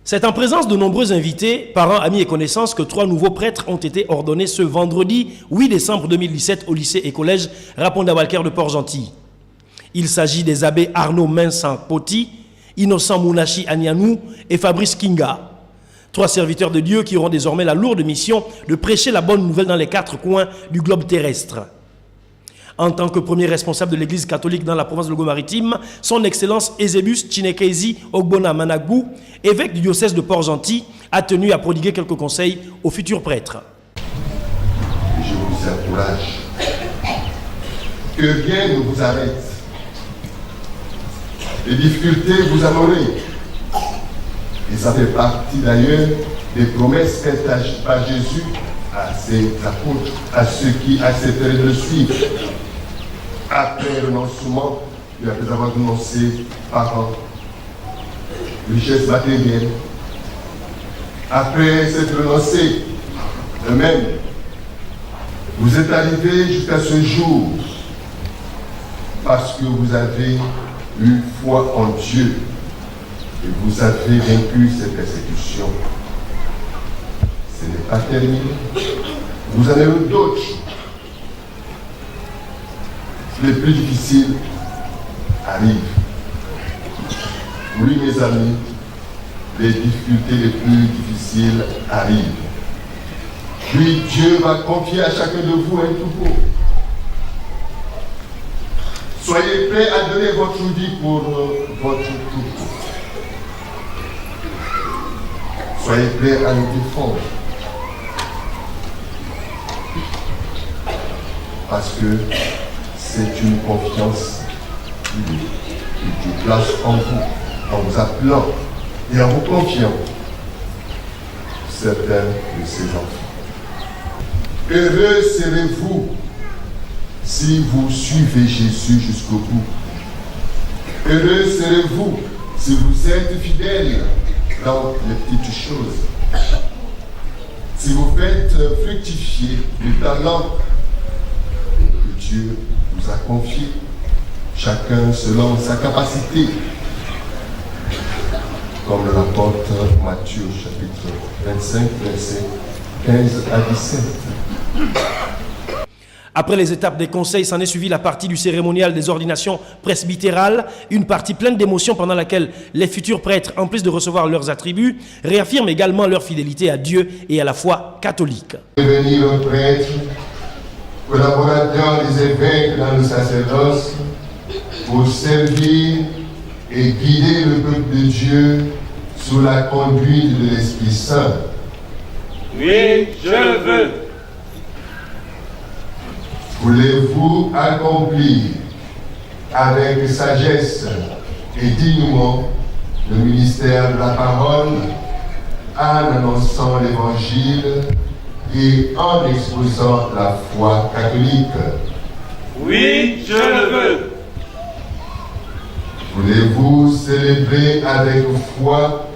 C'est en présence de nombreux invités, parents, amis et connaissances que 3 nouveaux prêtres ont été ordonnés ce vendredi 8 décembre 2017 au lycée et collège Raponda Walker de Port-Gentil. Il s'agit des abbés Arnaud Minsan Poti, Innocent Mounachi Agnanou et Fabrice Kinga. 3 serviteurs de Dieu qui auront désormais la lourde mission de prêcher la bonne nouvelle dans les 4 coins du globe terrestre. En tant que premier responsable de l'Église catholique dans la province de Logo-Maritime, son Excellence Ezebus Chinekezi Ogbona Managbu, évêque du diocèse de Port-Gentil, a tenu à prodiguer quelques conseils aux futurs prêtres. Je vous encourage que rien ne vous arrête. Les difficultés vous amèneront. Et ça fait partie d'ailleurs des promesses faites par Jésus à ses apôtres, à ceux qui accepteraient de le suivre. Après renoncement, et après avoir renoncé par richesse matérielle, après s'être renoncé eux-mêmes, vous êtes arrivés jusqu'à ce jour parce que vous avez eu foi en Dieu et vous avez vaincu ces persécutions. Ce n'est pas terminé. Vous en avez d'autres. Les plus difficiles arrivent. Oui, mes amis, les difficultés les plus difficiles arrivent. Puis Dieu va confier à chacun de vous un troupeau. Soyez prêts à donner votre vie pour votre troupeau. Soyez prêts à nous défendre. Parce que c'est une confiance que Dieu place en vous appelant et en vous confiant certains de ses enfants. Heureux serez-vous si vous suivez Jésus jusqu'au bout. Heureux serez-vous si vous êtes fidèles dans les petites choses. Si vous faites fructifier le talent que Dieu vous a confié, chacun selon sa capacité, comme le rapporte Matthieu chapitre 25, versets 15 à 17. Après les étapes des conseils, s'en est suivi la partie du cérémonial des ordinations presbytérales, une partie pleine d'émotions pendant laquelle les futurs prêtres, en plus de recevoir leurs attributs, réaffirment également leur fidélité à Dieu et à la foi catholique. Devenir un prêtre, collaborateur des évêques dans le sacerdoce, pour servir et guider le peuple de Dieu sous la conduite de l'Esprit Saint. Oui, je le veux. Voulez-vous accomplir avec sagesse et dignement le ministère de la parole en annonçant l'Évangile et en exposant la foi catholique? Oui, je le veux. Voulez-vous célébrer avec foi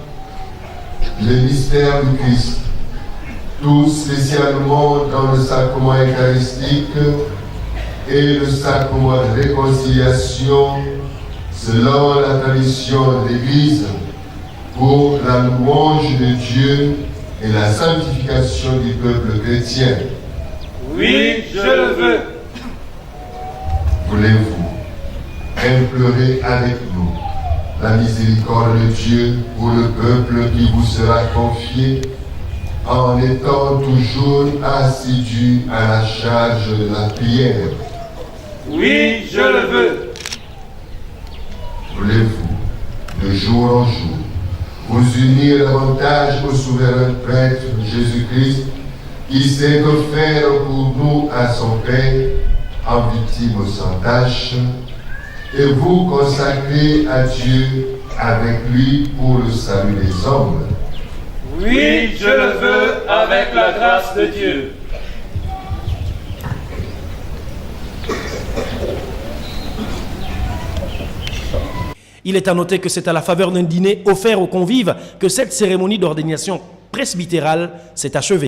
le mystère du Christ, tout spécialement dans le sacrement eucharistique et le sacrement de réconciliation selon la tradition de l'Église pour la louange de Dieu et la sanctification du peuple chrétien? Oui, je le veux. Voulez-vous implorer avec nous la miséricorde de Dieu pour le peuple qui vous sera confié, en étant toujours assidu à la charge de la prière? Oui, je le veux. Voulez-vous, de jour en jour, vous unir davantage au souverain prêtre Jésus-Christ, qui s'est offert pour nous à son Père, en victime sans tâche, et vous consacrer à Dieu avec lui pour le salut des hommes? Oui, je le veux avec la grâce de Dieu. Il est à noter que c'est à la faveur d'un dîner offert aux convives que cette cérémonie d'ordination presbytérale s'est achevée.